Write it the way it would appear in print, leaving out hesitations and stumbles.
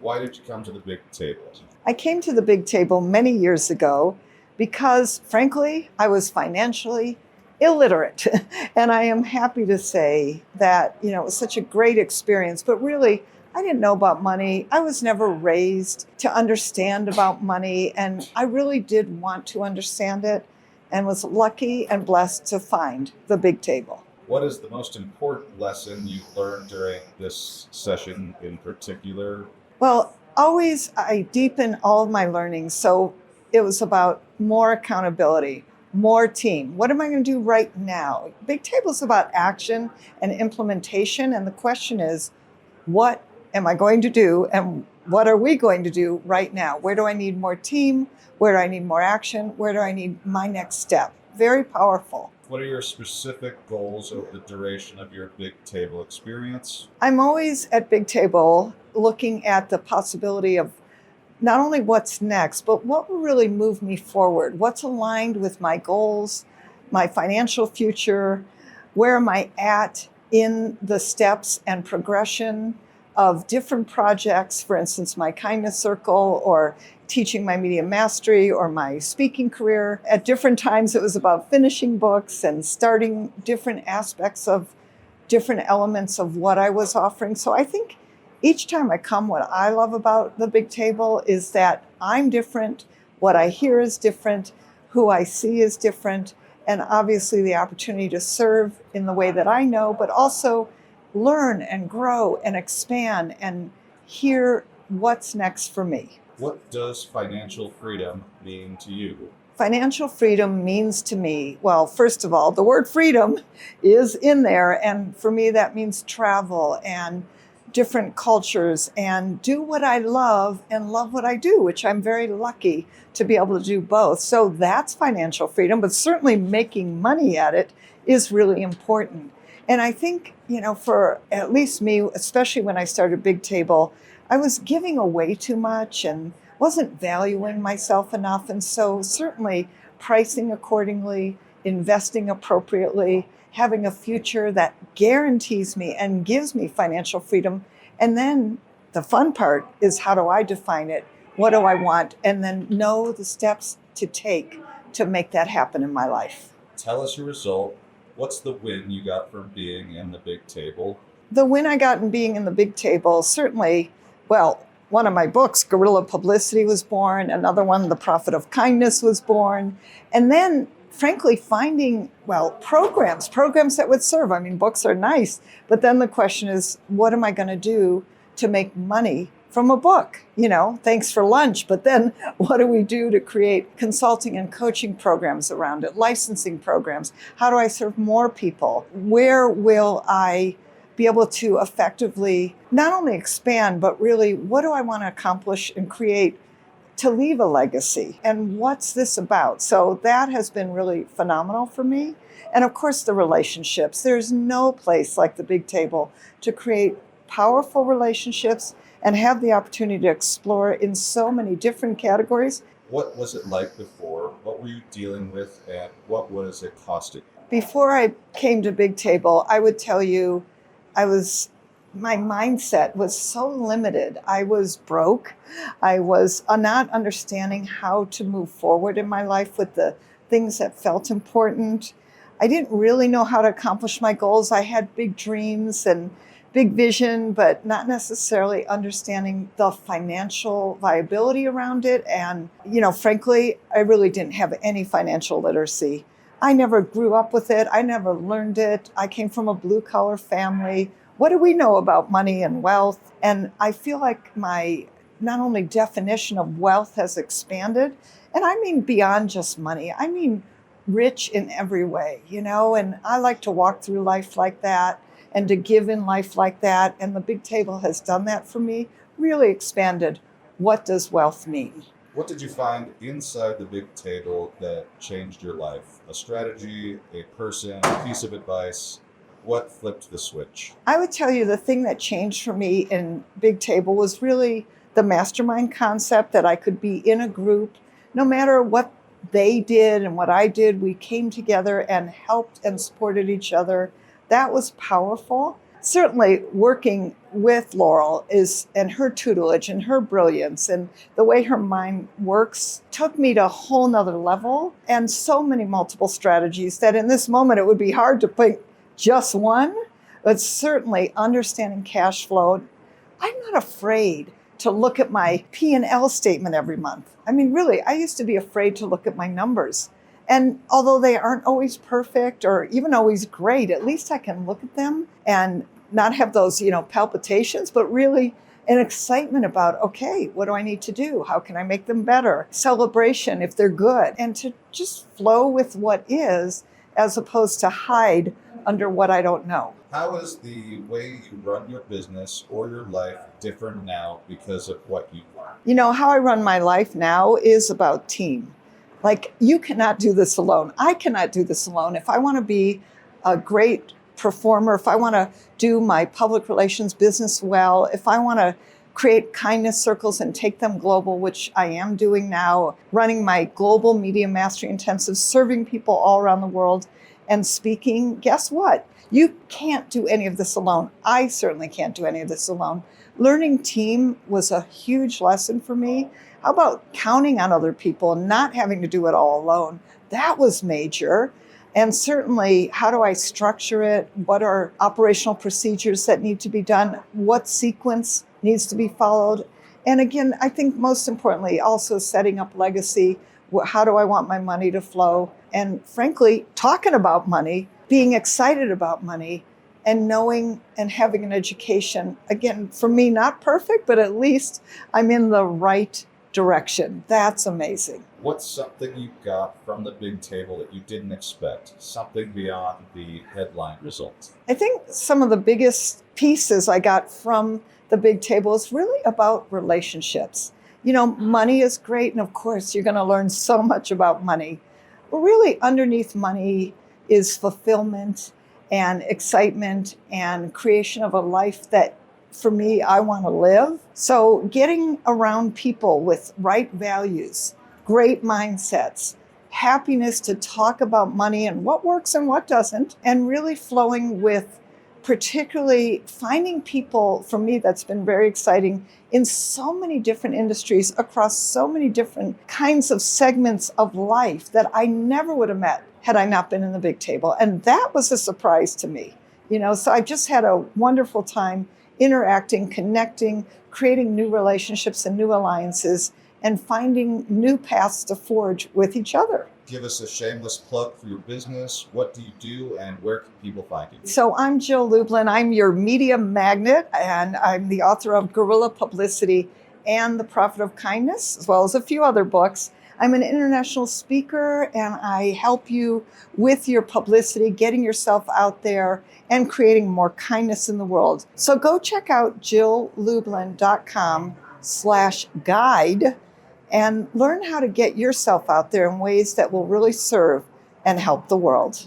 Why did you come to the big table? I came to the big table many years ago because, frankly, I was financially illiterate. And I am happy to say that, it was such a great experience, but really, I didn't know about money. I was never raised to understand about money, and I really did want to understand it and was lucky and blessed to find the big table. What is the most important lesson you learned during this session in particular? Well, always I deepen all of my learning. So it was about more accountability, more team. What am I going to do right now? Big Table is about action and implementation. And the question is, what am I going to do? And what are we going to do right now? Where do I need more team? Where do I need more action? Where do I need my next step? Very powerful. What are your specific goals over the duration of your big table experience? I'm always at Big Table looking at the possibility of not only what's next, but what will really move me forward? What's aligned with my goals, my financial future? Where am I at in the steps and progression of different projects? For instance, my kindness circle, or teaching my media mastery, or my speaking career. At different times, it was about finishing books and starting different aspects of different elements of what I was offering. So I think each time I come, what I love about the big table is that I'm different, what I hear is different, who I see is different, and obviously the opportunity to serve in the way that I know, but also learn and grow and expand and hear what's next for me. What does financial freedom mean to you? Financial freedom means to me, well, first of all, the word freedom is in there. And for me, that means travel and different cultures and do what I love and love what I do, which I'm very lucky to be able to do both. So that's financial freedom, but certainly making money at it is really important. And I think, for at least me, especially when I started Big Table, I was giving away too much and wasn't valuing myself enough. And so certainly pricing accordingly, investing appropriately, having a future that guarantees me and gives me financial freedom. And then the fun part is, how do I define it? What do I want? And then know the steps to take to make that happen in my life. Tell us your result. What's the win you got from being in the big table? The win I got in being in the big table, certainly, well, one of my books, Guerrilla, Publicity, was born. Another one, The Profit of Kindness, was born. And then, frankly, finding, programs that would serve. I mean, books are nice, but then the question is, what am I going to do to make money from a book? Thanks for lunch, but then what do we do to create consulting and coaching programs around it, licensing programs? How do I serve more people? Where will I be able to effectively not only expand, but really, what do I want to accomplish and create to leave a legacy? And what's this about? So that has been really phenomenal for me. And of course, the relationships. There's no place like the big table to create powerful relationships and have the opportunity to explore in so many different categories. What was it like before? What were you dealing with, and what was it costing? Before I came to Big Table, I would tell you, my mindset was so limited. I was broke. I was not understanding how to move forward in my life with the things that felt important. I didn't really know how to accomplish my goals. I had big dreams and big vision, but not necessarily understanding the financial viability around it. And, frankly, I really didn't have any financial literacy. I never grew up with it. I never learned it. I came from a blue-collar family. What do we know about money and wealth? And I feel like my not only definition of wealth has expanded, and I mean beyond just money. I mean rich in every way, and I like to walk through life like that and to give in life like that. And the big table has done that for me, really expanded. What does wealth mean? What did you find inside the big table that changed your life? A strategy, a person, a piece of advice? What flipped the switch? I would tell you the thing that changed for me in Big Table was really the mastermind concept, that I could be in a group. No matter what they did and what I did, we came together and helped and supported each other. That was powerful. certainly working with Laurel and her tutelage and her brilliance and the way her mind works took me to a whole nother level, and so many multiple strategies that in this moment it would be hard to pick just one, but certainly understanding cash flow. I'm not afraid to look at my P&L statement every month. I mean, really, I used to be afraid to look at my numbers. And although they aren't always perfect or even always great, at least I can look at them and not have those, palpitations, but really an excitement about, okay, what do I need to do? How can I make them better? Celebration if they're good. And to just flow with what is as opposed to hide under what I don't know. How is the way you run your business or your life different now because of what you learned? How I run my life now is about team. Like, you cannot do this alone. I cannot do this alone. If I want to be a great performer, if I want to do my public relations business well, if I want to create kindness circles and take them global, which I am doing now, running my global media mastery intensive, serving people all around the world and speaking, guess what? You can't do any of this alone. I certainly can't do any of this alone. Learning team was a huge lesson for me. How about counting on other people and not having to do it all alone? That was major. And certainly, how do I structure it? What are operational procedures that need to be done? What sequence needs to be followed? And again, I think most importantly, also setting up legacy. How do I want my money to flow? And frankly, talking about money, being excited about money, and knowing and having an education. Again, for me, not perfect, but at least I'm in the right direction. That's amazing. What's something you got from the big table that you didn't expect? Something beyond the headline results? I think some of the biggest pieces I got from the big table is really about relationships. Money is great, and of course, you're going to learn so much about money. But really, underneath money is fulfillment and excitement and creation of a life that, for me, I want to live. So getting around people with right values, great mindsets, happiness to talk about money and what works and what doesn't, and really flowing with particularly finding people, for me, that's been very exciting in so many different industries across so many different kinds of segments of life that I never would have met had I not been in the big table. And that was a surprise to me. So I just had a wonderful time interacting, connecting, creating new relationships and new alliances, and finding new paths to forge with each other. Give us a shameless plug for your business. What do you do and where can people find you? So I'm Jill Lublin. I'm your media magnet, and I'm the author of Guerrilla, Publicity, and The Profit of Kindness, as well as a few other books. I'm an international speaker, and I help you with your publicity, getting yourself out there and creating more kindness in the world. So go check out jilllublin.com/guide and learn how to get yourself out there in ways that will really serve and help the world.